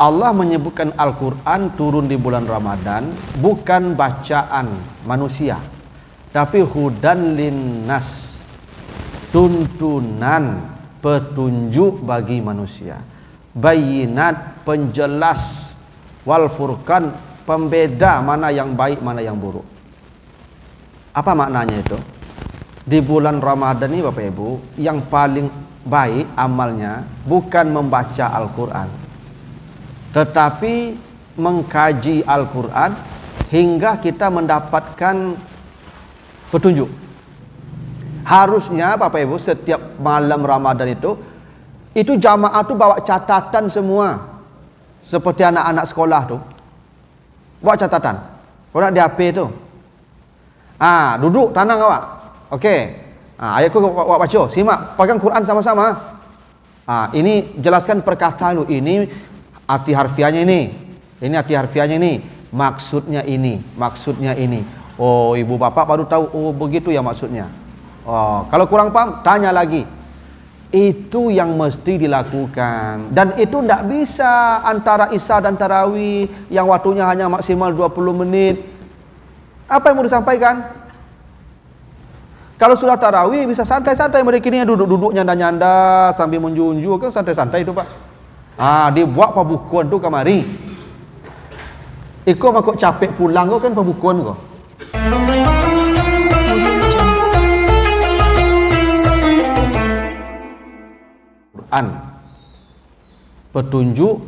Allah menyebutkan Al-Quran turun di bulan Ramadan bukan bacaan manusia, tapi hudan linnas, tuntunan, petunjuk bagi manusia, bayinat, penjelas, wal furqan, pembeda mana yang baik mana yang buruk. Apa maknanya itu? Di bulan Ramadan ini Bapak Ibu, yang paling baik amalnya bukan membaca Al-Quran, tetapi mengkaji Al-Quran hingga kita mendapatkan petunjuk. Harusnya Bapak Ibu setiap malam Ramadan itu jamaah tuh bawa catatan semua. Seperti anak-anak sekolah tuh bawa catatan. Orang di HP tu. Duduk tenang awak. Okey. Ayatku awak baca, simak, pegang Quran sama-sama. Ini jelaskan perkataan lu. Ini arti harfiahnya ini. Ini arti harfiahnya ini. Maksudnya ini, maksudnya ini. Oh, ibu bapak baru tahu. Oh, begitu ya maksudnya. Oh, kalau kurang paham, tanya lagi. Itu yang mesti dilakukan. Dan itu tidak bisa antara Isya dan Tarawih yang waktunya hanya maksimal 20 menit. Apa yang mau disampaikan? Kalau sudah Tarawih bisa santai-santai, mereka ini duduk-duduk nyanda-nyanda sambil menjunjung kan, santai-santai itu Pak. Dibuat pembukuan tu kamari. Iko makok capek pulang kau kan pembukuan kau. Quran, petunjuk,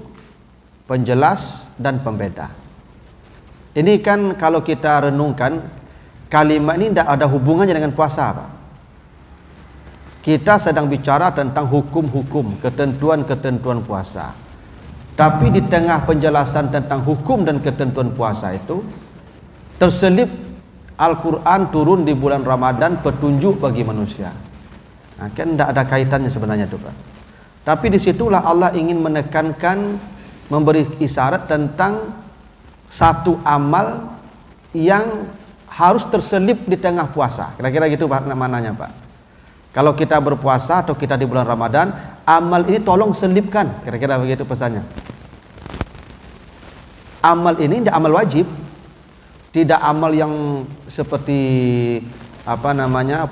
penjelas dan pembeda. Ini kan kalau kita renungkan, kalimat ini tidak ada hubungannya dengan puasa Pak. Kita sedang bicara tentang hukum-hukum, ketentuan-ketentuan puasa. Tapi di tengah penjelasan tentang hukum dan ketentuan puasa itu terselip Al-Quran turun di bulan Ramadan, petunjuk bagi manusia. Kan tidak ada kaitannya sebenarnya itu Pak. Tapi disitulah Allah ingin menekankan, memberi isyarat tentang satu amal yang harus terselip di tengah puasa. Kira-kira gitu Pak mananya Pak. Kalau kita berpuasa atau kita di bulan Ramadan, amal ini tolong selipkan. Kira-kira begitu pesannya. Amal ini tidak amal wajib, tidak amal yang seperti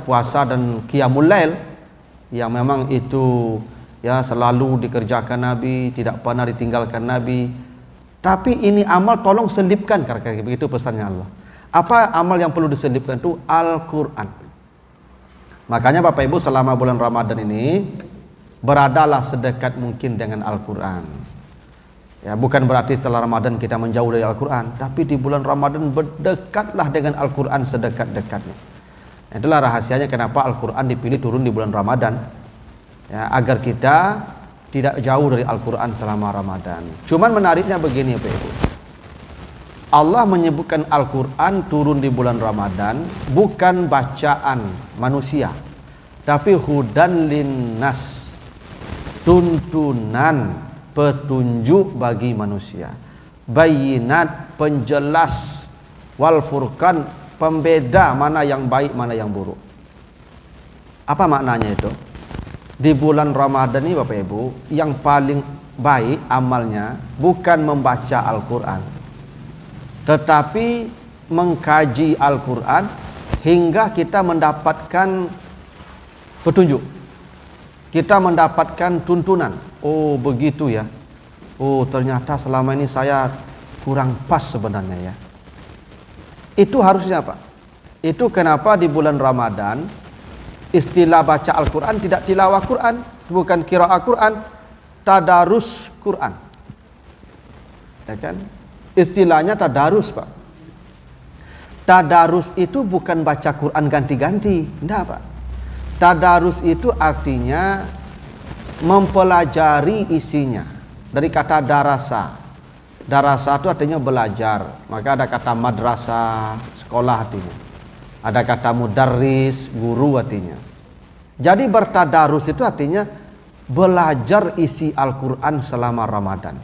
puasa dan qiyamul lail yang memang itu ya selalu dikerjakan Nabi, tidak pernah ditinggalkan Nabi. Tapi ini amal tolong selipkan, kira-kira begitu pesannya Allah. Apa amal yang perlu diselipkan itu? Al-Quran. Makanya Bapak Ibu selama bulan Ramadan ini beradalah sedekat mungkin dengan Al-Quran. Ya, bukan berarti setelah Ramadan kita menjauh dari Al-Quran, tapi di bulan Ramadan berdekatlah dengan Al-Quran sedekat-dekatnya. Itulah rahasianya kenapa Al-Quran dipilih turun di bulan Ramadan, ya, agar kita tidak jauh dari Al-Quran selama Ramadan. Cuman menariknya begini Bapak Ibu, Allah menyebutkan Al-Quran turun di bulan Ramadan bukan bacaan manusia, tapi hudan linnas, tuntunan, petunjuk bagi manusia, bayinat, penjelas, wal furqan, pembeda mana yang baik mana yang buruk. Apa maknanya itu? Di bulan Ramadan ini Bapak Ibu, yang paling baik amalnya bukan membaca Al-Quran, tetapi mengkaji Al-Quran hingga kita mendapatkan petunjuk, kita mendapatkan tuntunan. Oh begitu ya, oh ternyata selama ini saya kurang pas sebenarnya ya. Itu harusnya Pak. Itu kenapa di bulan Ramadan istilah baca Al-Quran tidak tilawah Quran, bukan qiraah Quran, tadarus Quran, ya kan? Istilahnya tadarus Pak. Tadarus itu bukan baca Quran ganti-ganti, enggak Pak. Tadarus itu artinya mempelajari isinya. Dari kata darasa. Darasa itu artinya belajar. Maka ada kata madrasah, sekolah artinya. Ada kata mudarris, guru artinya. Jadi bertadarus itu artinya belajar isi Al-Quran selama Ramadan.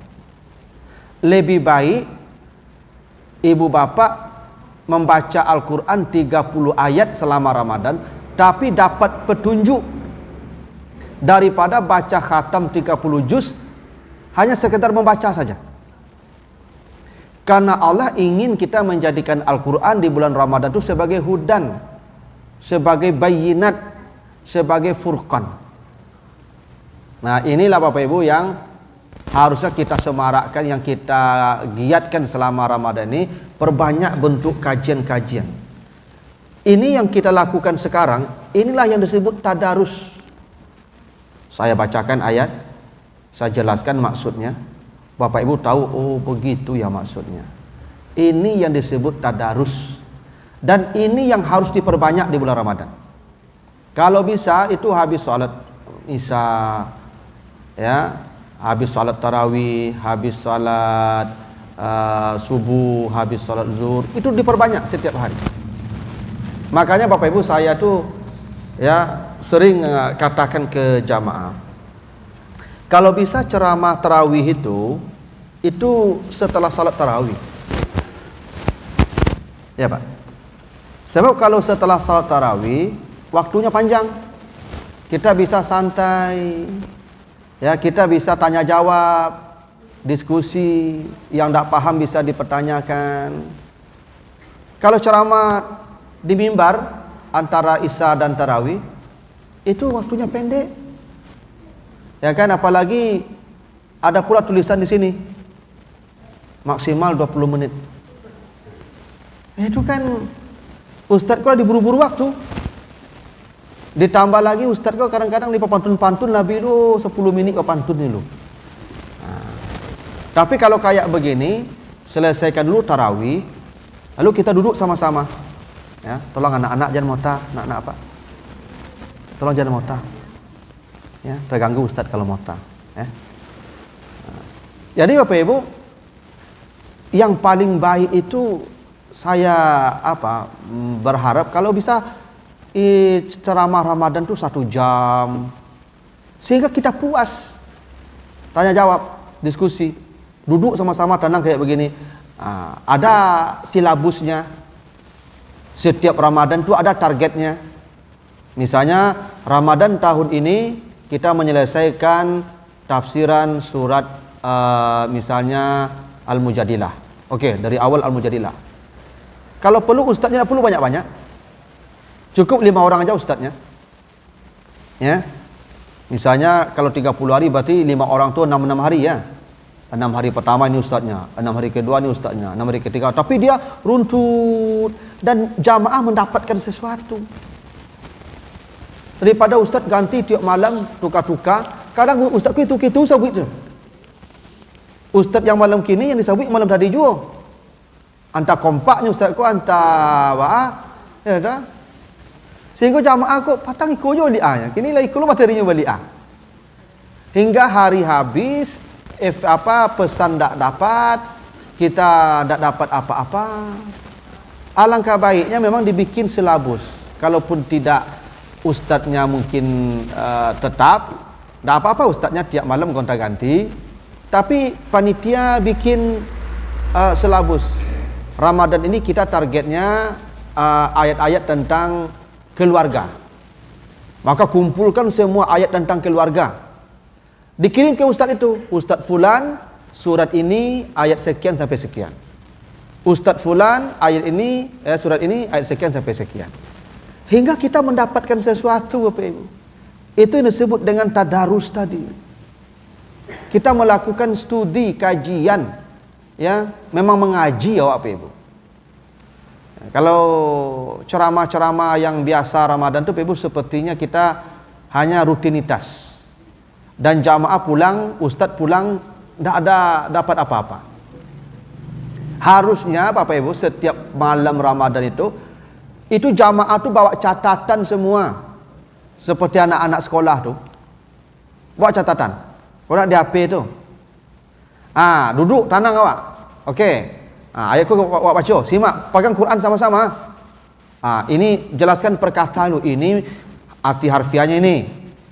Lebih baik ibu bapak membaca Al-Quran 30 ayat selama Ramadan, tapi dapat petunjuk, daripada baca khatam 30 juz hanya sekedar membaca saja. Karena Allah ingin kita menjadikan Al-Quran di bulan Ramadan itu sebagai hudan, sebagai bayinat, sebagai furqan. Nah, inilah Bapak Ibu yang harusnya kita semarakkan, yang kita giatkan selama Ramadan ini. Perbanyak bentuk kajian-kajian. Ini yang kita lakukan sekarang, inilah yang disebut tadarus. Saya bacakan ayat, saya jelaskan maksudnya, Bapak Ibu tahu, oh begitu ya maksudnya. Ini yang disebut tadarus. Dan ini yang harus diperbanyak di bulan Ramadan. Kalau bisa itu habis sholat Isya, ya, habis sholat tarawih, habis sholat subuh, habis sholat zuhur, itu diperbanyak setiap hari. Makanya Bapak Ibu saya tuh ya sering katakan ke jamaah, kalau bisa ceramah tarawih itu setelah salat tarawih. Ya Pak. Sebab kalau setelah salat tarawih waktunya panjang, kita bisa santai, ya, kita bisa tanya jawab, diskusi, yang tidak paham bisa dipertanyakan. Kalau ceramah di mimbar antara Isya dan tarawih itu waktunya pendek, ya kan, apalagi ada pula tulisan di sini maksimal 20 menit. Itu kan Ustadz kok diburu-buru waktu. Ditambah lagi Ustadz kok kadang-kadang di pantun-pantun Nabi itu 10 menit ke pantun dulu. Nah, tapi kalau kayak begini, selesaikan dulu tarawih, lalu kita duduk sama-sama. Ya, tolong anak-anak jangan motah, anak-anak apa? Tolong jangan motah. Ya, terganggu Ustadz kalau motah. Ya. Nah, jadi Bapak Ibu, yang paling baik itu saya berharap kalau bisa ceramah Ramadan itu 1 jam, sehingga kita puas, tanya jawab, diskusi, duduk sama-sama tenang kayak begini. Ada silabusnya, setiap Ramadan itu ada targetnya. Misalnya Ramadan tahun ini kita menyelesaikan tafsiran surat misalnya Al-Mujadilah. Oke, dari awal Al-Mujadilah. Kalau perlu ustadznya tidak perlu banyak-banyak, cukup 5 orang aja ustadznya. Ya, misalnya kalau 30 hari berarti 5 orang itu 6 hari ya. 6 hari pertama ini ustadznya, 6 hari kedua ini ustadznya, 6 hari ketiga. Tapi dia runtut dan jamaah mendapatkan sesuatu. Daripada ustadz ganti tiap malam tukar-tukar, kadang ustadz itu sabit tu. Ustadz yang malam kini yang disabit malam tadi juga. Anta kompaknya ustadz ko anta ya dah. Sehingga jamaah ko patang ikut jo li'ahnya. Kini lah ikut materinya beli'ah. Hingga hari habis pesan tak dapat, kita tak dapat apa-apa. Alangkah baiknya memang dibikin silabus. Kalaupun tidak ustadznya mungkin tetap, tak apa-apa ustadznya tiap malam gonta-ganti. Tapi panitia bikin silabus. Ramadan ini kita targetnya ayat-ayat tentang keluarga. Maka kumpulkan semua ayat tentang keluarga. Dikirim ke ustadz itu. Ustadz Fulan, surat ini ayat sekian sampai sekian. Ustadz Fulan, ayat ini, surat ini ayat sekian sampai sekian. Hingga kita mendapatkan sesuatu Bapak Ibu. Itu yang disebut dengan tadarus tadi. Kita melakukan studi, kajian. Ya, memang mengaji ya Bapak Ibu. Kalau ceramah-ceramah yang biasa Ramadan itu Bapak Ibu sepertinya kita hanya rutinitas. Dan jamaah pulang, ustadz pulang, tidak ada dapat apa-apa. Harusnya Bapak Ibu setiap malam Ramadan itu jamaah itu bawa catatan semua. Seperti anak-anak sekolah tuh. Bawa catatan. Orang di HP itu. Duduk tenang awak. Okey. Ayatku awak baca, simak, pegang Quran sama-sama. Ini jelaskan perkataan lu. Ini arti harfiahnya ini.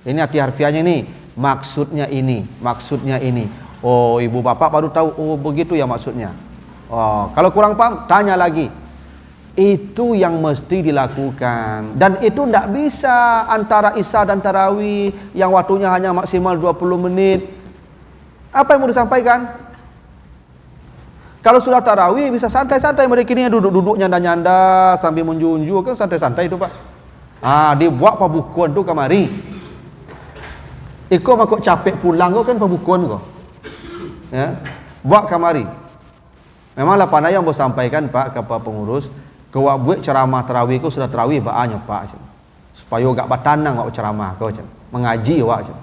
Ini arti harfiahnya ini. Maksudnya ini, maksudnya ini. Oh, ibu bapak baru tahu. Oh, begitu ya maksudnya. Oh, kalau kurang paham, tanya lagi. Itu yang mesti dilakukan. Dan itu tidak bisa antara Isya dan Tarawih yang waktunya hanya maksimal 20 menit. Apa yang mau disampaikan? Kalau sudah tarawih bisa santai-santai, mereka ini duduk-duduk nyanda-nyanda sambil menjunju kan santai-santai itu Pak. Dibuat pabukon tu kamari. Iko makok capek pulang kau kan pabukon kau. Ya. Buat kamari. Memanglah pandai yang mau sampaikan Pak kepada pengurus, kau buat ceramah tarawih kau sudah tarawih banyak Pak. Supaya gak batanang wak ceramah kau macam. Mengaji wak macam.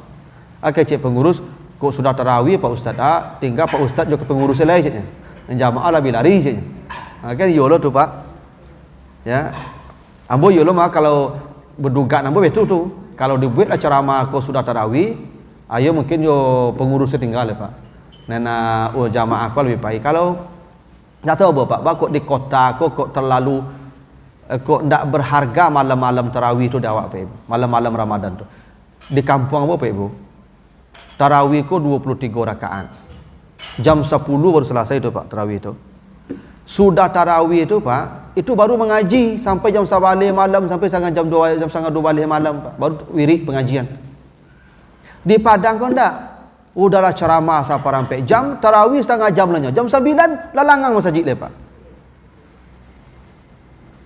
Okey cik pengurus, kau sudah tarawih Pak Ustaz tinggal Pak Ustaz juga pengurus lain ciknya. Dan jamaah lebih lari ciknya. Kan yolo tu Pak. Ya. Ambo yolo mah kalau berduga ambo betul tu. Kalau dibuatlah ceramah kau sudah tarawih, ayo mungkin yo pengurusnya tinggal ya Pak. Nena jamaah kau lebih baik. Kalau tak tahu Pak, kok di kota kok terlalu kok ndak berharga malam-malam tarawih tu dah awak Pak. Malam-malam Ramadan tu. Di kampung apa Pak Ibu? Tarawih ku 23 rakaat. Jam 10 baru selesai itu Pak tarawih itu. Sudah tarawih itu Pak, itu baru mengaji sampai jam 1 balik malam, sampai jam 2 balik malam Pak. Baru wirid pengajian. Di Padang kau ndak? Udahlah ceramah sampai jam tarawih setengah jam lah. Jam 9 lalangang masjid le Pak.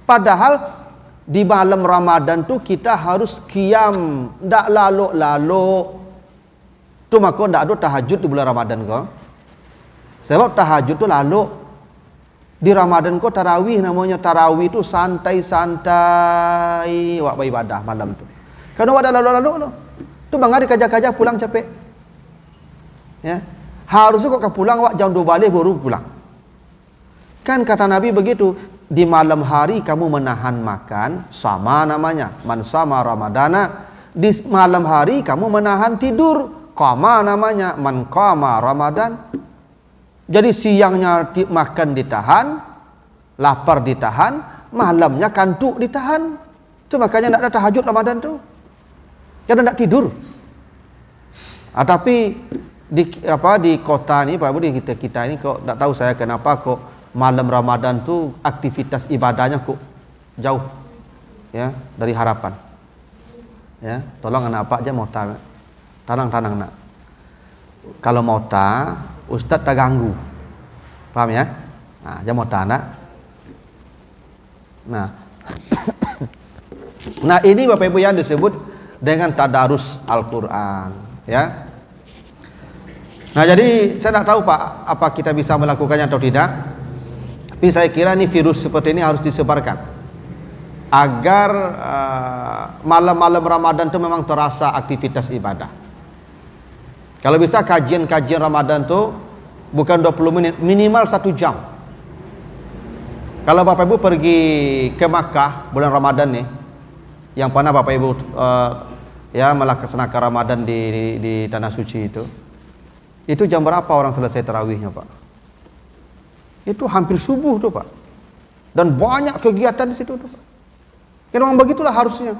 Padahal di malam Ramadan tu kita harus qiyam, ndak laluk-laluk. Tu maka ndak ada tahajud di bulan Ramadan kau. Sebab tahajud tu lalu di Ramadan kau tarawih, namanya tarawih tu santai-santai wak beribadah malam tu. Kalau ada lalu-lalu tu bangar dikajak-kajak pulang capek. Ya. Harusnya kau pulang wak jam 2 balik baru pulang. Kan kata Nabi begitu, di malam hari kamu menahan makan, sama namanya, man sama Ramadana. Di malam hari kamu menahan tidur, qama namanya, man qama Ramadan. Jadi siangnya makan ditahan, lapar ditahan, malamnya kantuk ditahan. Itu makanya tidak ada tahajud Ramadan tu. Karena tidak tidur. Tapi di kota ni Pak Ibu, di kita ini kok tidak tahu saya kenapa kok malam Ramadan tu aktivitas ibadahnya kok jauh ya dari harapan. Ya, tolong anak Pak aja mau tanang nak. Kalau mau Ustaz tak ganggu. Paham ya? Nah, jangan mau nak. Nah. Nah, ini Bapak Ibu yang disebut dengan tadarus Al-Qur'an, ya. Nah, jadi saya tak tahu Pak, apa kita bisa melakukannya atau tidak. Tapi saya kira ini virus seperti ini harus disebarkan. Agar malam-malam Ramadan itu memang terasa aktivitas ibadah. Kalau bisa kajian-kajian Ramadan tu bukan 20 menit, minimal 1 jam. Kalau Bapak Ibu pergi ke Makkah bulan Ramadan nih, yang pernah Bapak Ibu melaksanakan Ramadan di tanah suci itu jam berapa orang selesai tarawihnya Pak? Itu hampir subuh tuh Pak. Dan banyak kegiatan di situ tuh Pak. Kan memang begitulah harusnya.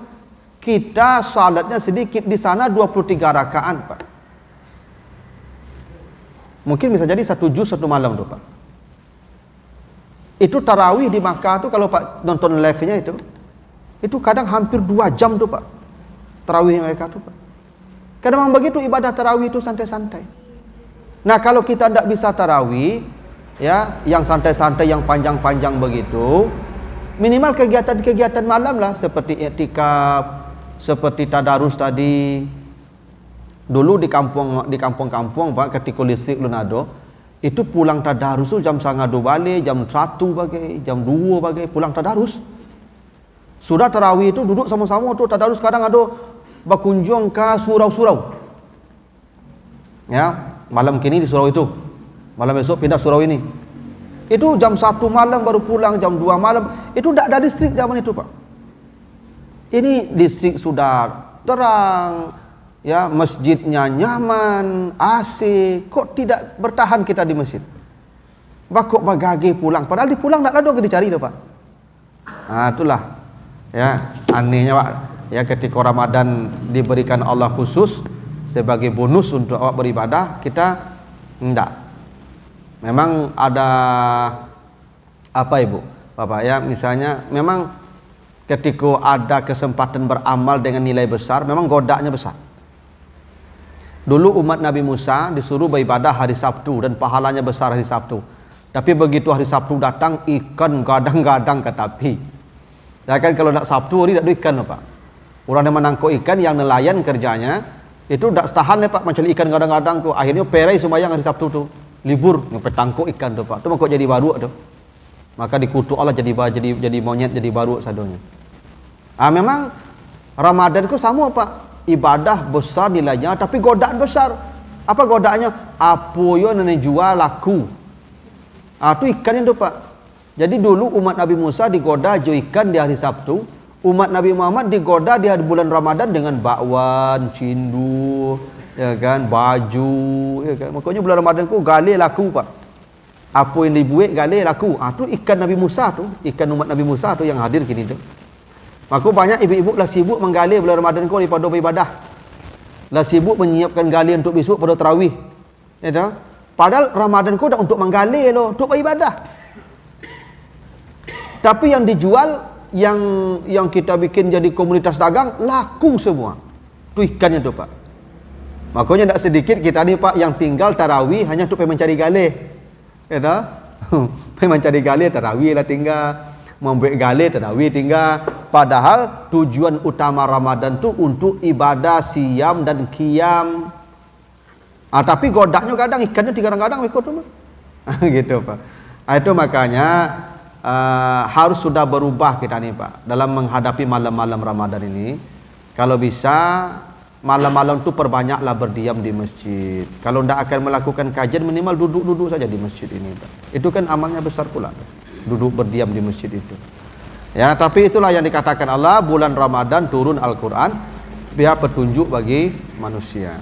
Kita salatnya sedikit, di sana 23 rakaat Pak. Mungkin bisa jadi 1 juz 1 malam tuh Pak. Itu tarawih di Makkah tuh kalau Pak nonton live-nya itu kadang hampir 2 jam tuh Pak. Tarawih mereka tuh Pak. Kadang memang begitu ibadah tarawih itu santai-santai. Nah, kalau kita tidak bisa tarawih ya, yang santai-santai, yang panjang-panjang begitu, minimal kegiatan-kegiatan malam lah, seperti i'tikaf, seperti tadarus tadi. Dulu di kampung-kampung Pak, ketika listrik belum ada, itu pulang tadarus tu jam 1:30 balik, jam 1 bagai, jam 2 bagai pulang tadarus. Sudah tarawih itu duduk sama-sama tu tadarus, kadang ada berkunjung ke surau-surau. Ya, malam kini di surau itu, malam esok pindah surau ini. Itu jam 1 malam baru pulang, jam 2 malam. Itu tidak ada listrik zaman itu Pak. Ini listrik sudah terang, ya, masjidnya nyaman, AC, kok tidak bertahan kita di masjid? Kok bagage pulang, padahal di pulang tidak ada dicari tu Pak. Nah, itulah ya anehnya Pak. Ya, ketika Ramadan diberikan Allah khusus sebagai bonus untuk awak beribadah, kita enggak. Memang ada apa Ibu, Bapak ya, misalnya memang ketika ada kesempatan beramal dengan nilai besar, memang godanya besar. Dulu umat Nabi Musa disuruh beribadah hari Sabtu dan pahalanya besar hari Sabtu. Tapi begitu hari Sabtu datang, ikan gadang-gadang ke tepi. Ya kan, kalau nak Sabtu hari tak ada ikan Pak. Orang yang menangkap ikan, yang nelayan kerjanya itu tak tahan Pak mencari ikan gadang-gadang tu. Akhirnya perai sembahyang hari Sabtu tu. Libur sampai tangkap ikan tu Pak. Tu makok jadi baru tu. Maka dikutuk Allah jadi monyet, jadi baru sadonya. Memang Ramadan ku sama Pak. Ibadah besar nilainya, tapi godaan besar. Apa godaannya? Apa yang nenek jual laku. Tu ikan itu Pak. Jadi dulu umat Nabi Musa digoda jo ikan di hari Sabtu. Umat Nabi Muhammad digoda di hari bulan Ramadan dengan bakwan, cindu, ya kan, baju, ya kan. Makanya bulan Ramadan ku gali laku Pak. Apa yang dibuat gali laku. Tu ikan Nabi Musa tu, ikan umat Nabi Musa tu yang hadir kini tu. Maka banyak ibu-ibu lah sibuk menggali bulan Ramadan kau daripada beribadah. Lah sibuk menyiapkan gali untuk besok pada tarawih. Ya tahu? Padahal Ramadan kau dah untuk menggali loh, untuk beribadah. Tapi yang dijual yang kita bikin jadi komunitas dagang laku semua. Tu ikannya tu Pak. Makanya tak sedikit kita ni Pak yang tinggal tarawih hanya untuk mencari gali. Ya tahu? Mencari gali tarawih lah tinggal. Membuat gali tarawih tinggal. Padahal tujuan utama Ramadan tu untuk ibadah siam dan qiyam. Tapi godaknya kadang ikannya kadang-kadang ikut tu. Gitu Pak. Itu makanya harus sudah berubah kita nih Pak dalam menghadapi malam-malam Ramadan ini. Kalau bisa malam-malam tu perbanyaklah berdiam di masjid. Kalau tidak akan melakukan kajian minimal duduk-duduk saja di masjid ini Pak. Itu kan amalnya besar pula. Duduk berdiam di masjid itu. Ya, tapi itulah yang dikatakan Allah, bulan Ramadan turun Al-Quran biar petunjuk bagi manusia.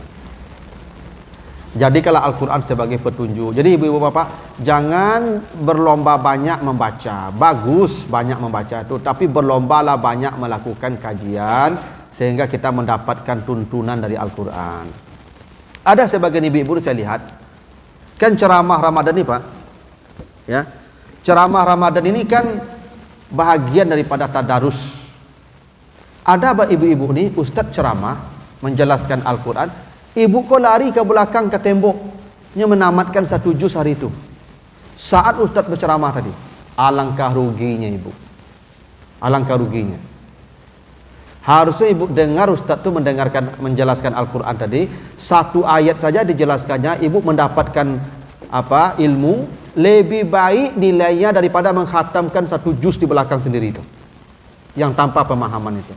Jadikanlah Al-Quran sebagai petunjuk. Jadi ibu-ibu bapak, jangan berlomba banyak membaca. Bagus banyak membaca itu, tapi berlombalah banyak melakukan kajian sehingga kita mendapatkan tuntunan dari Al-Quran. Ada sebagian ibu-ibu saya lihat, kan ceramah Ramadan ini Pak, ya. Ceramah Ramadan ini kan bahagian daripada tadarus. Ada ibu-ibu ni ustaz ceramah menjelaskan Al-Quran, ibu kau lari ke belakang ke temboknya menamatkan satu juz hari itu. Saat ustaz berceramah tadi, alangkah ruginya ibu. Alangkah ruginya. Harusnya ibu dengar ustaz tu menjelaskan Al-Quran tadi, satu ayat saja dijelaskannya, ibu mendapatkan ilmu lebih baik nilainya daripada menghatamkan satu juz di belakang sendiri itu, yang tanpa pemahaman itu.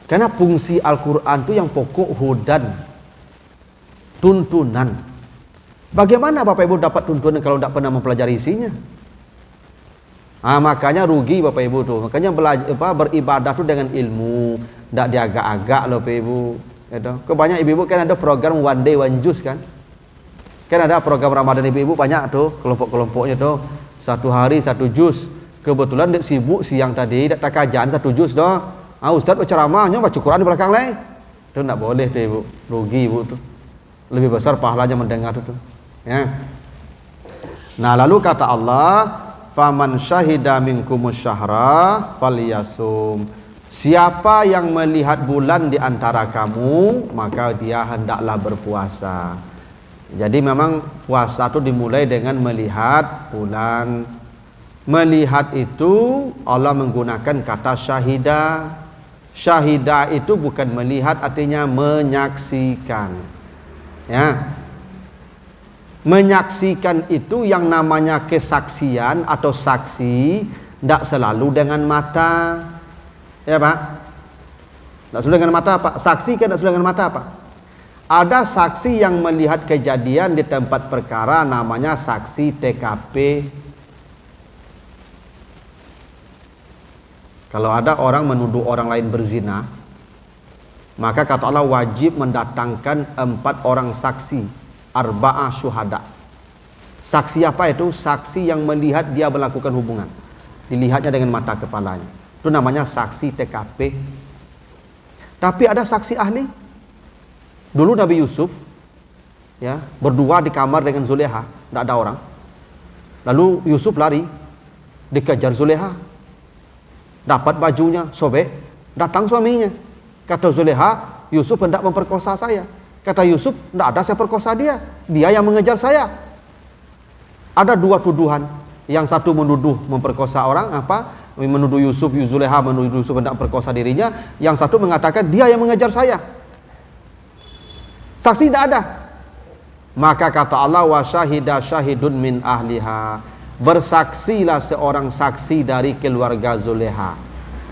Karena fungsi Al-Quran itu yang pokok hudan, tuntunan. Bagaimana Bapak Ibu dapat tuntunan kalau tidak pernah mempelajari isinya? Makanya rugi Bapak Ibu tuh. Makanya beribadah tuh dengan ilmu, tidak diagak-agak loh Bapak Ibu. Kebanyakan ibu-ibu kan ada program one day one juice kan? Kan ada program Ramadan ibu-ibu banyak tuh kelompok-kelompoknya tuh. Satu hari satu juz. Kebetulan dia sibuk siang tadi tak kajian satu juz doh. Ustaz berceramahnya baca Quran di belakang lain. Itu enggak boleh tuh ibu. Rugi ibu tuh. Lebih besar pahalanya mendengar itu. Ya. Nah, lalu kata Allah, "Faman syahida minkumus syahra falyasum." Siapa yang melihat bulan di antara kamu, maka dia hendaklah berpuasa. Jadi memang puasa itu dimulai dengan melihat bulan. Melihat itu Allah menggunakan kata syahida. Syahida itu bukan melihat, artinya menyaksikan. Ya. Menyaksikan itu yang namanya kesaksian atau saksi, tidak selalu dengan mata. Ya Pak? Tidak selalu dengan mata Pak. Saksi kan tidak selalu dengan mata Pak. Ada saksi yang melihat kejadian di tempat perkara, namanya saksi TKP. Kalau ada orang menuduh orang lain berzina, maka kata Allah wajib mendatangkan 4 orang saksi, arba'ah syuhada. Saksi apa itu? Saksi yang melihat dia melakukan hubungan, dilihatnya dengan mata kepalanya. Itu namanya saksi TKP. Tapi ada saksi ahli. Dulu Nabi Yusuf ya berdua di kamar dengan Zulekha, tidak ada orang. Lalu Yusuf lari, dikejar Zulekha, dapat bajunya sobek, datang suaminya, kata Zulekha, Yusuf hendak memperkosa saya. Kata Yusuf, tidak ada saya perkosa dia. Dia yang mengejar saya. Ada dua tuduhan. Yang satu menuduh memperkosa orang, menuduh Yusuf, Zuleha menuduh Yusuf hendak perkosa dirinya. Yang satu mengatakan dia yang mengejar saya. Saksi tidak ada. Maka kata Allah, wa syahida syahidun min ahliha. Bersaksilah seorang saksi dari keluarga Zuleha.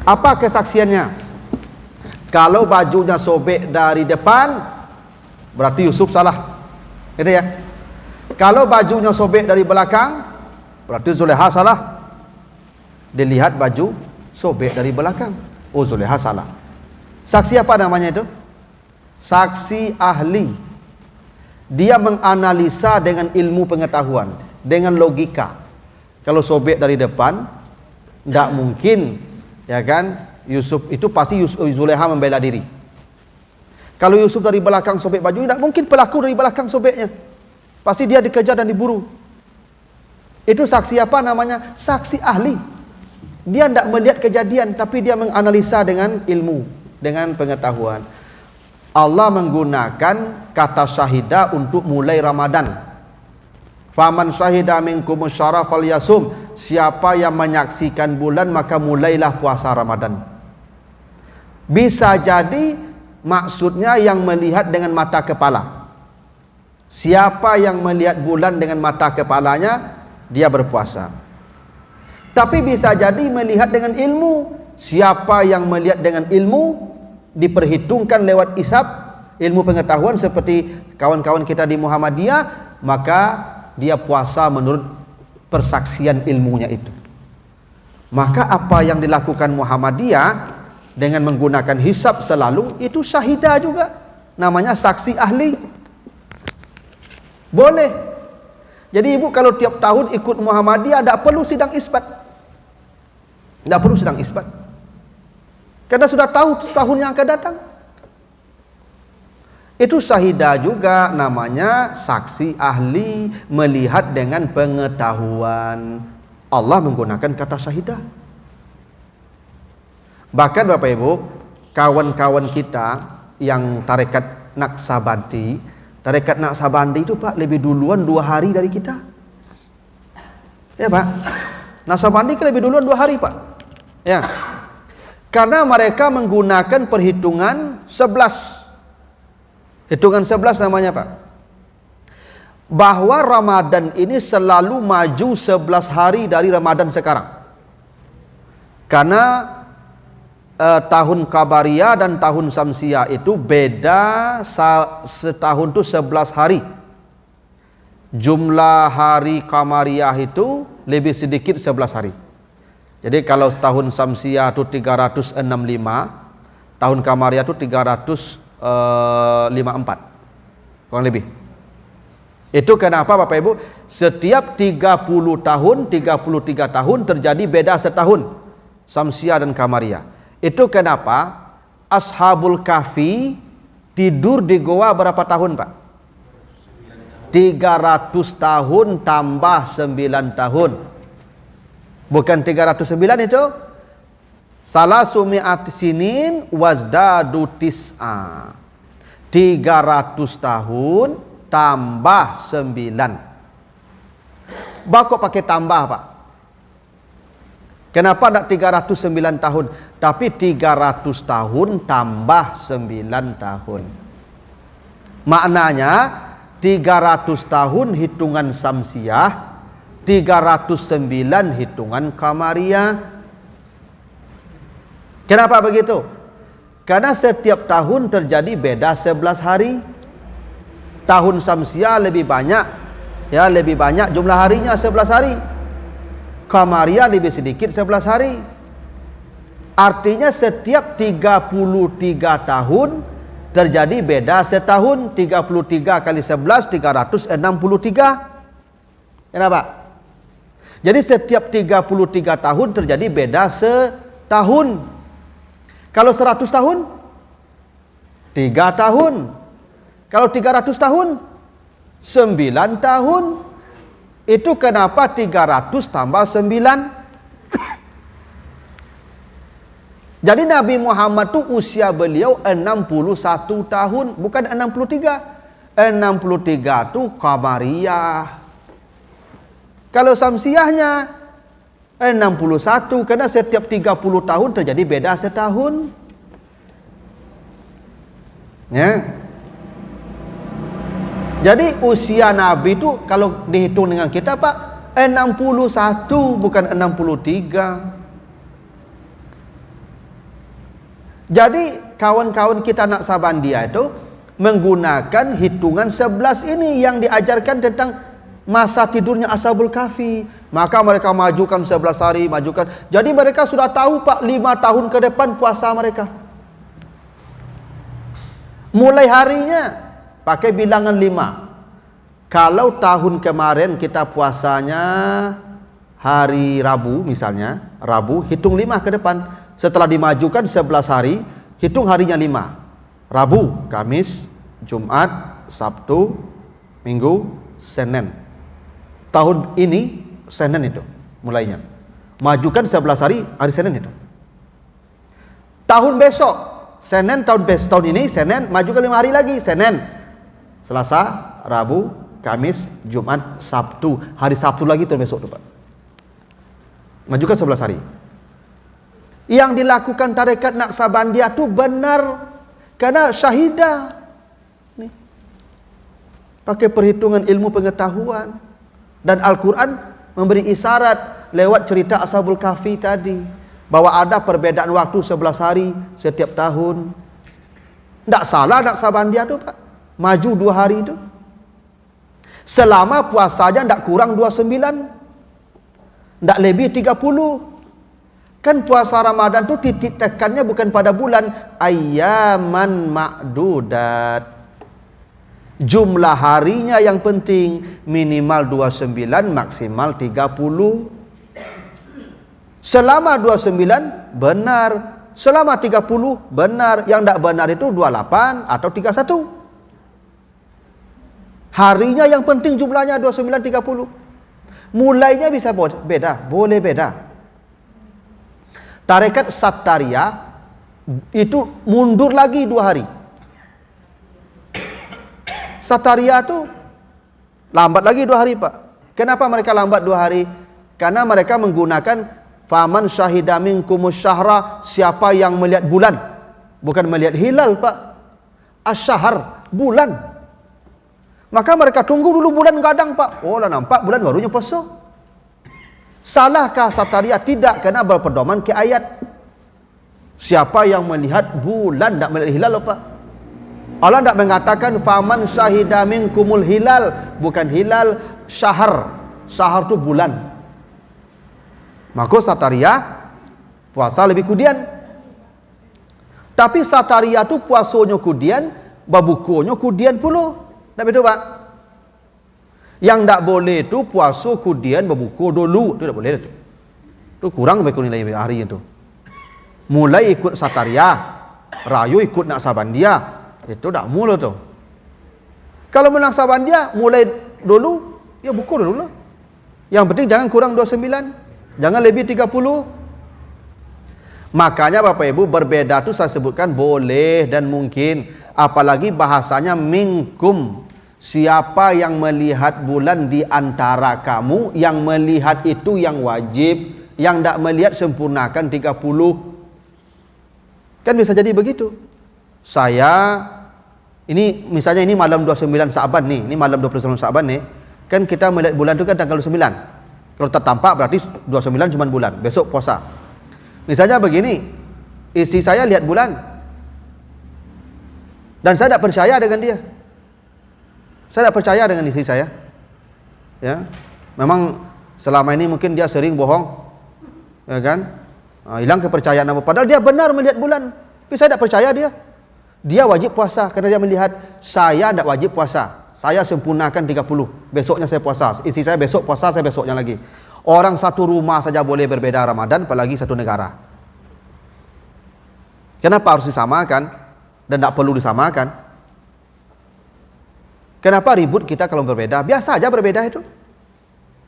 Apa kesaksiannya? Kalau bajunya sobek dari depan, berarti Yusuf salah. Gitu ya. Kalau bajunya sobek dari belakang, berarti Zuleha salah. Dilihat baju sobek dari belakang, oh Zuleha salah. Saksi apa namanya itu? Saksi ahli. Dia menganalisa dengan ilmu pengetahuan, dengan logika. Kalau sobek dari depan, tidak mungkin, ya kan? Yusuf itu pasti Zuleha membela diri. Kalau Yusuf dari belakang sobek baju, tidak mungkin pelaku dari belakang sobeknya. Pasti dia dikejar dan diburu. Itu saksi apa namanya? Saksi ahli. Dia tidak melihat kejadian, tapi dia menganalisa dengan ilmu, dengan pengetahuan. Allah menggunakan kata syahidah untuk mulai Ramadan. Faman syahida minkum syahra falyasum. Siapa yang menyaksikan bulan, maka mulailah puasa Ramadan. Bisa jadi maksudnya yang melihat dengan mata kepala. Siapa yang melihat bulan dengan mata kepalanya, dia berpuasa. Tapi bisa jadi melihat dengan ilmu. Siapa yang melihat dengan ilmu, diperhitungkan lewat hisab, ilmu pengetahuan seperti kawan-kawan kita di Muhammadiyah, maka dia puasa menurut persaksian ilmunya itu. Maka apa yang dilakukan Muhammadiyah dengan menggunakan hisab selalu, itu syahidah juga. Namanya saksi ahli. Boleh. Jadi ibu kalau tiap tahun ikut Muhammadiyah, tidak perlu sidang isbat. Tidak perlu sidang isbat. Karena sudah tahu setahun yang akan datang. Itu syahidah juga, namanya saksi ahli, melihat dengan pengetahuan. Allah menggunakan kata syahidah. Bahkan Bapak Ibu, kawan-kawan kita yang tarekat Naqsabandi, tarekat Naqsabandi itu Pak lebih duluan 2 hari dari kita. Ya Pak, Naqsabandi lebih duluan 2 hari Pak. Ya, karena mereka menggunakan perhitungan 11. Hitungan 11 namanya Pak. Bahwa Ramadan ini selalu maju 11 hari dari Ramadan sekarang. Karena tahun Qabariyah dan tahun Samsiyah itu beda setahun itu 11 hari. Jumlah hari Qamariyah itu lebih sedikit 11 hari. Jadi kalau tahun Samsiyah itu 365, tahun Qamariyah itu 354 kurang lebih. Itu kenapa Bapak Ibu, setiap 30 tahun 33 tahun terjadi beda setahun Samsiyah dan Qamariyah. Itu kenapa Ashabul Kahfi tidur di goa berapa tahun Pak? 300 tahun tambah 9 tahun. Bukan 309 itu. Salah sumi'at sinin wazdadu tis'a. 300 tahun tambah 9. Kok pakai tambah Pak? Kenapa tidak 309 tahun? Tapi 300 tahun tambah 9 tahun. Maknanya 300 tahun hitungan Samsiyah, 309 hitungan Qamariyah. Kenapa begitu? Karena setiap tahun terjadi beda 11 hari. Tahun Samsiyah lebih banyak, ya lebih banyak jumlah harinya 11 hari. Qamariyah lebih sedikit 11 hari. Artinya setiap 33 tahun terjadi beda setahun. 33 kali 11 363. Kenapa? Jadi setiap 33 tahun terjadi beda setahun. Kalau 100 tahun 3 tahun. Kalau 300 tahun 9 tahun. Itu kenapa 300 tambah 9. Jadi Nabi Muhammad tu usia beliau 61 tahun, bukan 63. 63 tu Qamariyah. Kalau Samsiahnya 61, karena setiap 30 tahun terjadi beda setahun. Ya. Jadi usia Nabi itu kalau dihitung dengan kita Pak 61 bukan 63. Jadi kawan-kawan kita Naksabandia itu menggunakan hitungan 11 ini yang diajarkan tentang masa tidurnya Ashabul Kahfi. Maka mereka majukan 11 hari, majukan. Jadi mereka sudah tahu Pak 5 tahun ke depan puasa mereka. Mulai harinya pakai bilangan 5. Kalau tahun kemarin kita puasanya hari Rabu misalnya, Rabu hitung 5 ke depan. Setelah dimajukan 11 hari, hitung harinya 5. Rabu, Kamis, Jumat, Sabtu, Minggu, Senin. Tahun ini Senin itu mulainya. Majukan 11 hari, hari Senin itu. Tahun besok, Senin tahun ini Senin, majukan 5 hari lagi, Senin, Selasa, Rabu, Kamis, Jumat, Sabtu. Hari Sabtu lagi tahun besok tuh Pak. Majukan 11 hari. Yang dilakukan tarekat Naksabandia itu benar karena syahidah. Nih. Pakai perhitungan ilmu pengetahuan. Dan Al-Quran memberi isyarat lewat cerita Ashabul Kahfi tadi. Bahwa ada perbedaan waktu 11 hari setiap tahun. Tidak salah Naksabandia itu Pak. Maju 2 hari itu. Selama puasanya tidak kurang 29. Tidak lebih 30. Kan puasa Ramadan itu titik tekannya bukan pada bulan, ayyaman ma'dudat. Jumlah harinya yang penting, minimal 29, maksimal 30. Selama 29 benar, selama 30 benar, yang tidak benar itu 28 atau 31. Harinya yang penting jumlahnya 29, 30. Mulainya bisa beda, boleh beda. Tarekat Sattaria itu mundur lagi 2 hari. Sattaria itu lambat lagi 2 hari Pak. Kenapa mereka lambat 2 hari? Karena mereka menggunakan faman syahida minkumus syahra, siapa yang melihat bulan, bukan melihat hilal Pak. Asyhar, bulan. Maka mereka tunggu dulu bulan kadang Pak. Oh lah nampak bulan barunya puasa. Salahkah Sattaria? Tidak, karena berpedoman ke ayat. Siapa yang melihat bulan, tidak melihat hilal Pak. Allah tidak mengatakan faman syahida minkumul hilal, bukan hilal, syahar. Syahar itu bulan. Maka Sattaria puasa lebih kudian. Tapi Sattaria itu puasanya kudian, babukunya kudian pula. Tak betul Pak? Yang tak boleh itu puasa kudian berbuka dulu. Itu tak boleh itu. Itu kurang baik nilai hari itu. Mulai ikut Sattaria, rayu ikut Naksabandia. Itu tak mula tu. Kalau Naksabandia mulai dulu, ya buka dulu lah. Yang penting jangan kurang 29. Jangan lebih 30. Makanya Bapak Ibu berbeda tu saya sebutkan boleh dan mungkin. Apalagi bahasanya minkum. Siapa yang melihat bulan di antara kamu, yang melihat itu yang wajib, yang tidak melihat sempurnakan 30. Kan bisa jadi begitu. Saya ini misalnya ini malam 29 Sa'ban nih, ini malam 29 Sa'ban nih. Kan kita melihat bulan itu kan tanggal 9. Kalau tertampak berarti 29 cuma bulan, besok puasa. Misalnya begini, istri saya lihat bulan. Dan saya tidak percaya dengan dia. Saya tidak percaya dengan istri saya. Ya. Memang selama ini mungkin dia sering bohong. Ya kan? Hilang kepercayaan apa. Padahal dia benar melihat bulan. Tapi saya tidak percaya dia. Dia wajib puasa karena dia melihat. Saya tidak wajib puasa. Saya sempurnakan 30. Besoknya saya puasa. Istri saya besok puasa, saya besoknya lagi. Orang satu rumah saja boleh berbeda Ramadan, apalagi satu negara. Kenapa harus disamakan? Dan tidak perlu disamakan? Kenapa ribut kita kalau berbeda? Biasa aja berbeda itu.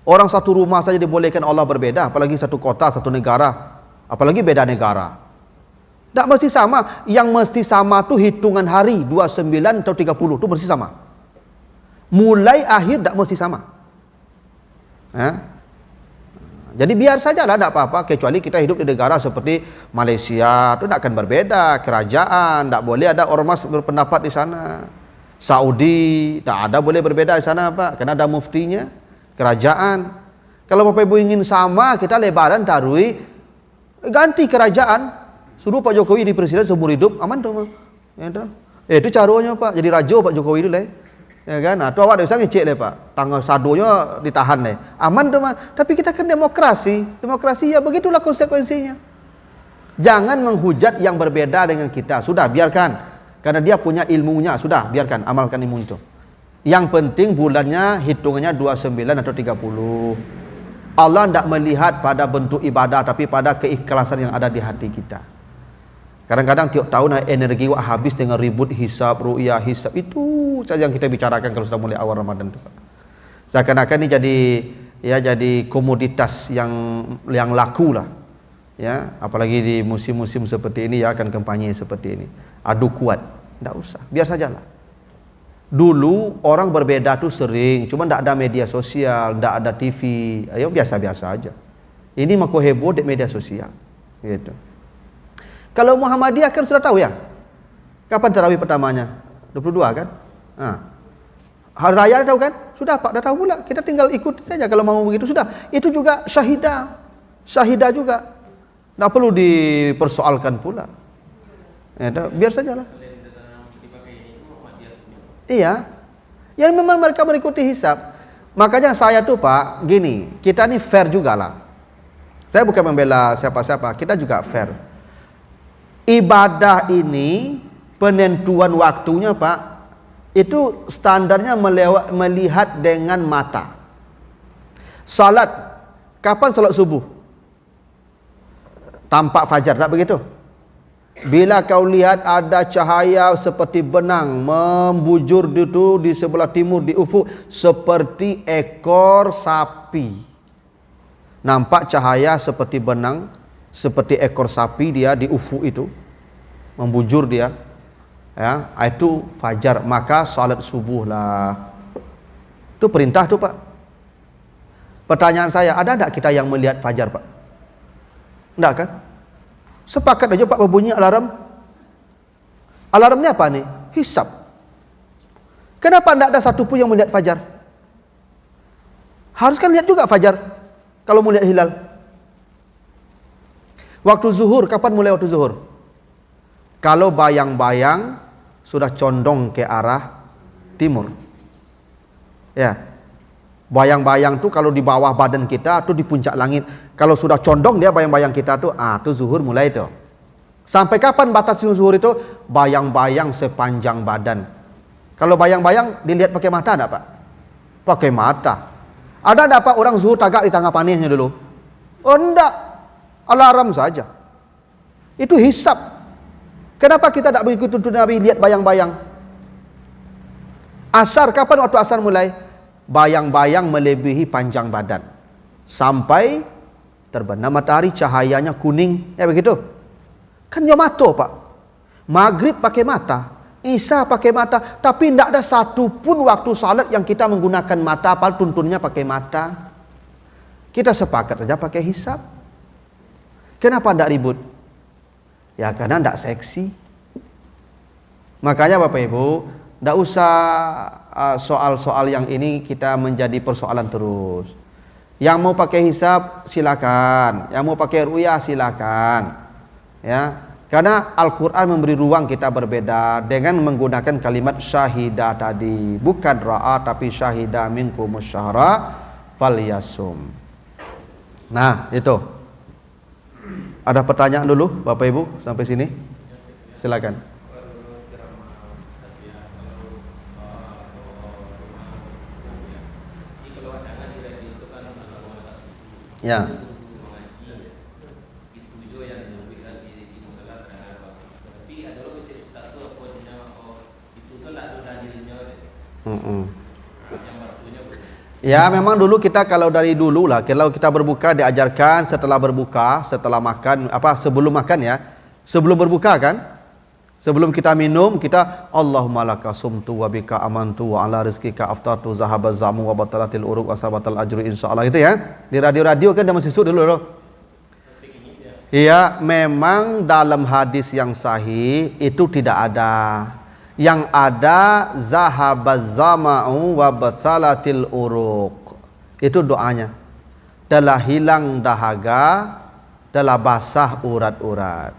Orang satu rumah saja dibolehkan Allah berbeda, apalagi satu kota, satu negara, apalagi beda negara. Tidak mesti sama. Yang mesti sama tuh hitungan hari 29 atau 30 itu mesti sama. Mulai akhir tidak mesti sama. Jadi biar sajalah, tidak apa-apa, kecuali kita hidup di negara seperti Malaysia, itu tidak akan berbeda. Kerajaan, tidak boleh ada ormas berpendapat di sana. Saudi, tak ada boleh berbeda di sana, Pak, karena ada muftinya. Kerajaan, kalau Bapak Ibu ingin sama, kita lebaran tarui, ganti kerajaan, suruh Pak Jokowi di presiden seumur hidup, aman tuh, itu caranya, Pak, jadi raja Pak Jokowi dulu, ya kan? Atau awak bisa ngecek deh, Pak, tanggal sadonya ditahan deh, aman tuh, Pak. Tapi kita kan demokrasi ya begitulah konsekuensinya. Jangan menghujat yang berbeda dengan kita, sudah biarkan, karena dia punya ilmunya, sudah biarkan, amalkan ilmu itu. Yang penting bulannya hitungannya 29 atau 30. Allah tidak melihat pada bentuk ibadah, tapi pada keikhlasan yang ada di hati kita. Kadang-kadang tiap tahun energi habis dengan ribut hisab, ru'yah, hisab. Itu saja yang kita bicarakan kalau sudah mulai awal Ramadan. Seakan-akan ini jadi komoditas yang laku lah. Ya, apalagi di musim-musim seperti ini ya, akan kampanye seperti ini. Adu kuat, tidak usah, biar sajalah. Dulu orang berbeda tuh sering, cuma tidak ada media sosial, tidak ada TV, ayo biasa-biasa aja. Ini maku heboh di media sosial, gitu. Kalau Muhammadiyah kan sudah tahu ya, kapan tarawih pertamanya? 22 kan? Hari raya tahu kan? Sudah Pak, dah tahu pula. Kita tinggal ikut saja kalau mau begitu sudah. Itu juga syahidah juga, tidak perlu dipersoalkan pula. Ya, biar sajalah. Iya, yang memang mereka mengikuti hisab. Makanya saya tuh Pak, gini, kita ini fair juga lah. Saya bukan membela siapa-siapa, kita juga fair. Ibadah ini, penentuan waktunya Pak, itu standarnya melihat dengan mata. Salat, kapan salat subuh? Tampak fajar, tak begitu? Bila kau lihat ada cahaya seperti benang membujur di sebelah timur di ufuk seperti ekor sapi. Nampak cahaya seperti benang, seperti ekor sapi dia di ufuk itu, membujur dia. Ya, itu fajar, maka salat subuh lah. Itu perintah tuh Pak. Pertanyaan saya, ada enggak kita yang melihat fajar Pak? Enggak kan? Sepakat aja Pak berbunyi alarm. Alarmnya apa nih? Hisab. Kenapa tidak ada satu pun yang melihat fajar? Harus kan lihat juga fajar kalau mau lihat hilal. Waktu zuhur, kapan mulai waktu zuhur? Kalau bayang-bayang sudah condong ke arah timur. Ya. Bayang-bayang tuh kalau di bawah badan kita tuh di puncak langit. Kalau sudah condong dia bayang-bayang kita tuh, tuh zuhur mulai tuh. Sampai kapan batas zuhur itu? Bayang-bayang sepanjang badan. Kalau bayang-bayang dilihat pakai mata enggak Pak? Pakai mata. Ada enggak Pak orang zuhur tagak di tengah panisnya dulu? Oh enggak. Alarm saja. Itu hisab. Kenapa kita tidak begitu tuntut Nabi lihat bayang-bayang? Asar, kapan waktu asar mulai? Bayang-bayang melebihi panjang badan. Sampai terbenam matahari, cahayanya kuning. Ya begitu? Kan dia mata Pak. Maghrib pakai mata, Isya pakai mata, tapi tidak ada satu pun waktu salat yang kita menggunakan mata, apa tuntunnya pakai mata. Kita sepakat saja pakai hisab. Kenapa tidak ribut? Ya karena tidak seksi. Makanya Bapak Ibu, tidak usah soal-soal yang ini kita menjadi persoalan terus. Yang mau pakai hisab silakan, yang mau pakai ru'yah silakan. Ya, karena Al-Qur'an memberi ruang kita berbeda dengan menggunakan kalimat syahidah tadi, bukan ra'a tapi syahidah minkumus syahra falyasum. Nah, itu. Ada pertanyaan dulu Bapak Ibu sampai sini? Silakan. Ya. Ya memang dulu kita kalau dari dulu lah, kalau kita berbuka diajarkan setelah berbuka, setelah makan, sebelum makan ya, Sebelum berbuka kan? Sebelum kita minum, kita Allahumma laka sumtu wa bika amantu wa ala rizkika aftartu zahabaz zamu wa batalatil uruq wa sabatal ajru insyaallah. Itu ya. Di radio-radio kan zaman sisuk dulu loh. Iya, memang dalam hadis yang sahih itu tidak ada. Yang ada zahabaz zama'u wa batalatil uruq. Itu doanya. Telah hilang dahaga, telah basah urat-urat.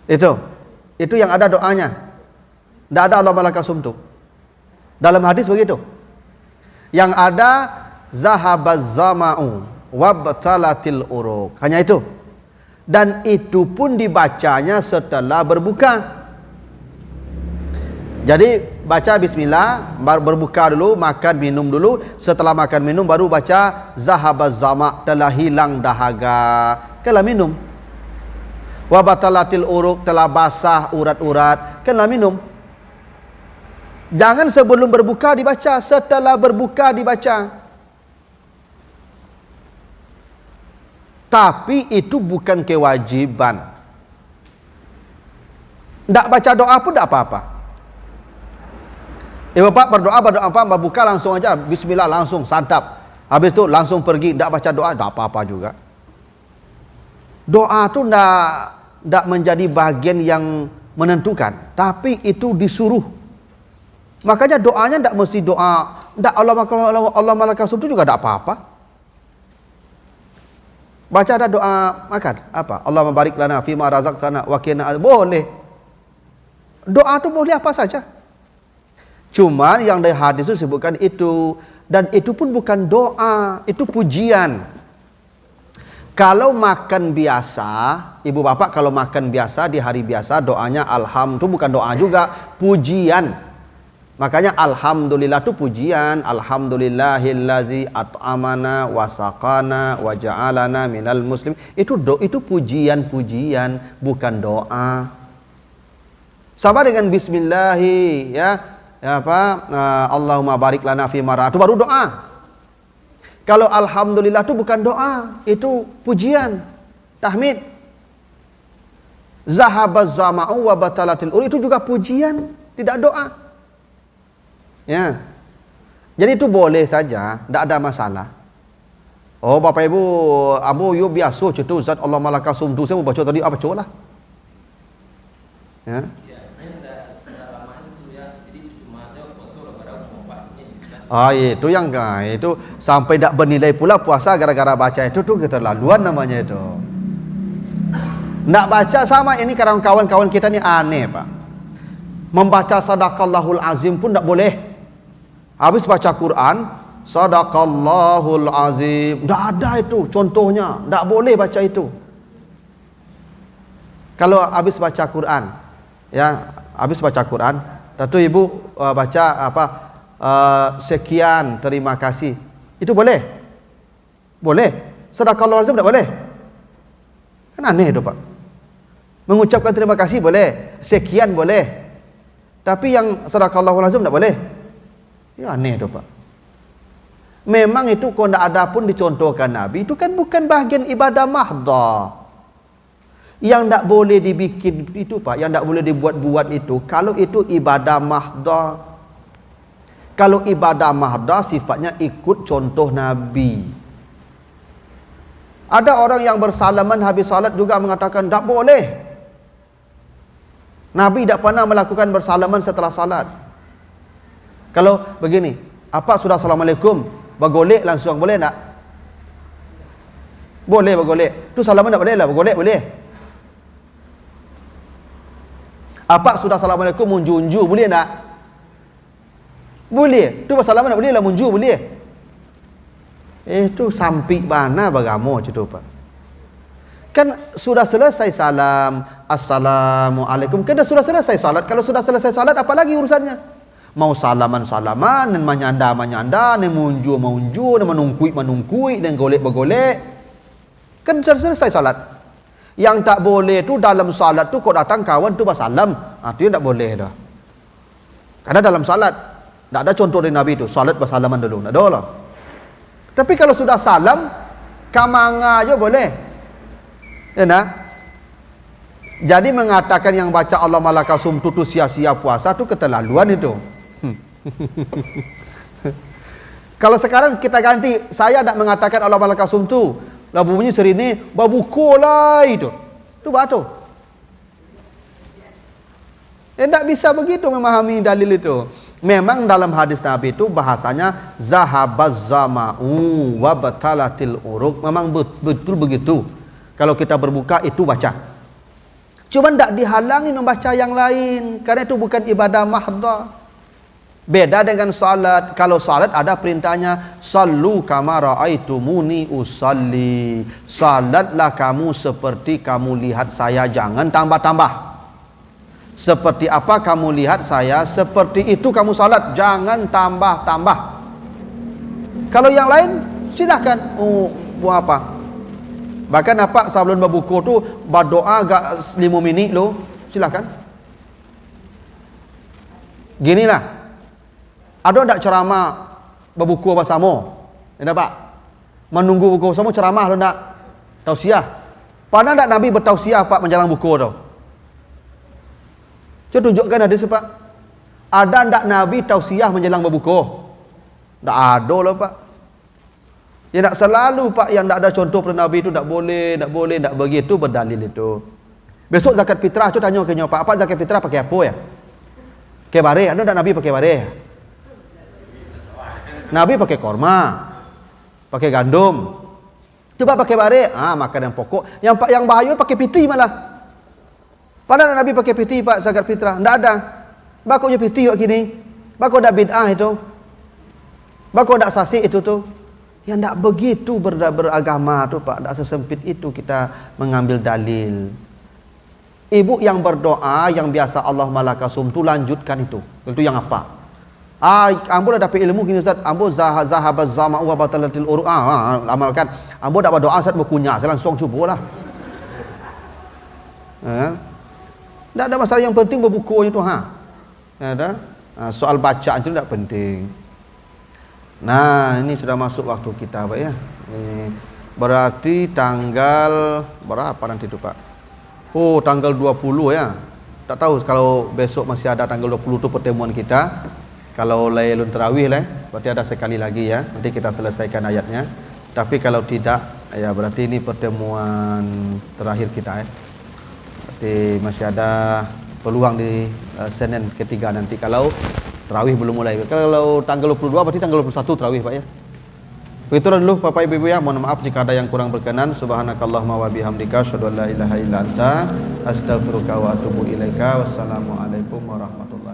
Itu yang ada doanya. Tidak ada Allahumma laka sumtu. Dalam hadis begitu. Yang ada zahabaz zama'u wabtalatil uruq. Hanya itu. Dan itu pun dibacanya setelah berbuka. Jadi baca bismillah, berbuka dulu, makan minum dulu. Setelah makan minum baru baca zahabaz zama', telah hilang dahaga. Kalau minum. Wa batalatil uruq, telah basah urat-urat, kena minum. Jangan sebelum berbuka dibaca, setelah berbuka dibaca. Tapi itu bukan kewajiban. Tak baca doa pun tak apa-apa. Bapak berdoa berbuka langsung aja bismillah, langsung santap. Habis itu langsung pergi, tak baca doa, tak apa-apa juga. Doa tu tidak menjadi bagian yang menentukan, tapi itu disuruh. Makanya doanya tidak mesti doa, tidak Allah malaikat itu juga tidak apa-apa. Baca ada doa makan, apa? Allah barik lana fima razaqtana wa qina, boleh. Doa itu boleh apa saja. Cuma yang dari hadis itu sebutkan itu, dan itu pun bukan doa, itu pujian. Kalau makan biasa, ibu bapak kalau makan biasa di hari biasa doanya alham, itu bukan doa juga, pujian. Makanya alhamdulillah itu pujian. Alhamdulillahillazi at'amana wa saqana wa ja'alana minal muslim. Itu pujian-pujian, bukan doa. Sama dengan bismillahi Allahumma barik lana fi mara, itu baru doa. Kalau alhamdulillah itu bukan doa, itu pujian, tahmid. Zahabaz zama'u wa batalatil uruq, itu juga pujian, tidak doa. Ya. Jadi itu boleh saja, tidak ada masalah. Oh Bapak Ibu, abu you biasa cerita zat Allah malaka sumtu, saya mau baca tadi apa coba lah. Ya. Itu yang itu sampai tak bernilai pula puasa gara-gara baca itu tuh keterlaluan namanya itu. Nak baca sama ini kawan-kawan kita ni aneh Pak. Membaca sadaqallahul azim pun tak boleh. Habis baca Quran, sadaqallahul azim, tak ada itu contohnya, tak boleh baca itu. Kalau habis baca Quran, ya habis baca Quran, tentu ibu baca apa? Sekian terima kasih, itu boleh? Boleh. Sadaqallahul azim tak boleh? Kan aneh itu Pak. Mengucapkan terima kasih boleh, sekian boleh, tapi yang sadaqallahul azim tak boleh. Ya aneh itu Pak. Memang itu kalau tidak ada pun dicontohkan Nabi, itu kan bukan bahagian ibadah mahdah. Yang tidak boleh dibikin itu Pak, yang tidak boleh dibuat-buat itu, kalau itu ibadah mahdah. Kalau ibadah mahdah sifatnya ikut contoh Nabi. Ada orang yang bersalaman habis salat juga mengatakan tak boleh. Nabi tak pernah melakukan bersalaman setelah salat. Kalau begini, apa sudah assalamualaikum, bergolek langsung boleh tak? Boleh bergolek. Tu salaman tak boleh lah, bergolek boleh. Apa sudah assalamualaikum munju-unju boleh tak? Boleh. Tu bersalaman tak boleh lah, munju boleh. Itu sampai mana beragama macam tu Pak. Kan sudah selesai salam, assalamualaikum, kan dah sudah selesai salat. Kalau sudah selesai salat apa lagi urusannya? Mau salaman-salaman, dan menyanda-menyanda, dan munju-munju, dan menungkui-menungkui, dan golek-bergolek. Kan sudah selesai salat. Yang tak boleh tu dalam salat tu kau datang kawan tu bersalam, itu tak boleh dah. Karena dalam salat tak ada contoh dari Nabi tu, salat bersalaman dulu, tak ada lah. Tapi kalau sudah salam, kamanga aja boleh. Ya nak? Jadi mengatakan yang baca Allah malaka sumtu tu sia-sia puasa tu keterlaluan itu. Kalau sekarang kita ganti, saya tak mengatakan Allah malaka sumtu, lah bunyi serini babukolah itu. Tu batu. Tak bisa begitu memahami dalil itu. Memang dalam hadis Nabi itu bahasanya zahabaz zama'u wa batalatil uruq. Memang betul begitu. Kalau kita berbuka itu baca. Cuma tidak dihalangi membaca yang lain, karena itu bukan ibadah mahdhah. Beda dengan salat. Kalau salat ada perintahnya, sallu kama raaitumuni usalli. Salatlah kamu seperti kamu lihat saya, jangan tambah-tambah. Seperti apa kamu lihat saya, seperti itu kamu salat, jangan tambah-tambah. Kalau yang lain silahkan. Buat apa? Bahkan apa sebelum berbuku tu berdoa agak 5 minit lo, silakan. Ginilah. Ada tak ceramah berbuku bersama? Tidak pak. Menunggu buku bersama ceramah lo nak? Tausiah. Pernah tak Nabi bertausiah pak menjelang buku tu? Cuba tunjukkan hadis pak. Ada tak Nabi tausiah menjelang berbuku? Tak ada lah pak. Ya tak selalu pak yang tak ada contoh pada Nabi itu tak boleh, tak begitu berdalil itu. Besok zakat fitrah tu tanya ke nyopak, apa zakat fitrah pakai apa ya? Pakai bareh, ada tak Nabi pakai bareh? Nabi pakai korma, pakai gandum. Coba pakai bareh, makan yang pokok. Yang bahaya pakai piti malah. Padahal Nabi pakai piti pak zakat fitrah, tak ada. Bako je piti wak kini. Bako dak bid'ah itu. Bako dak sasik itu tu. Yang tak begitu beragama tu pak, tak sesempit itu kita mengambil dalil. Ibu yang berdoa yang biasa Allah malaka sum tu lanjutkan itu. Itu yang apa? Ambo dah dapat ilmu gini Ustaz. Ambo zahabaz zama'u wa batalatil uruq. Amalkan. Ambo dak berdoa Ustaz berkunyah, saya langsung cubalah. Tak ada masalah, yang penting berbuku itu ada. Soal bacaan itu tak penting. Nah, ini sudah masuk waktu kita Pak ya. Ini berarti tanggal berapa nanti itu Pak? Oh, tanggal 20 ya. Tak tahu kalau besok masih ada tanggal 20 itu pertemuan kita. Kalau Lailun Tarawih lah, berarti ada sekali lagi ya. Nanti kita selesaikan ayatnya. Tapi kalau tidak, ya berarti ini pertemuan terakhir kita ya. Berarti masih ada peluang di Senin ketiga nanti kalau Tarawih belum mulai. Kalau tanggal 22 berarti tanggal 21 tarawih Pak ya. Begitulah dulu Bapak Ibu ya. Mohon maaf jika ada yang kurang berkenan. Subhanakallahumma wa bihamdika asyhadu an la ilaha illa anta astaghfiruka wa atubu ilaika. Wassalamualaikum warahmatullahi wabarakatuh.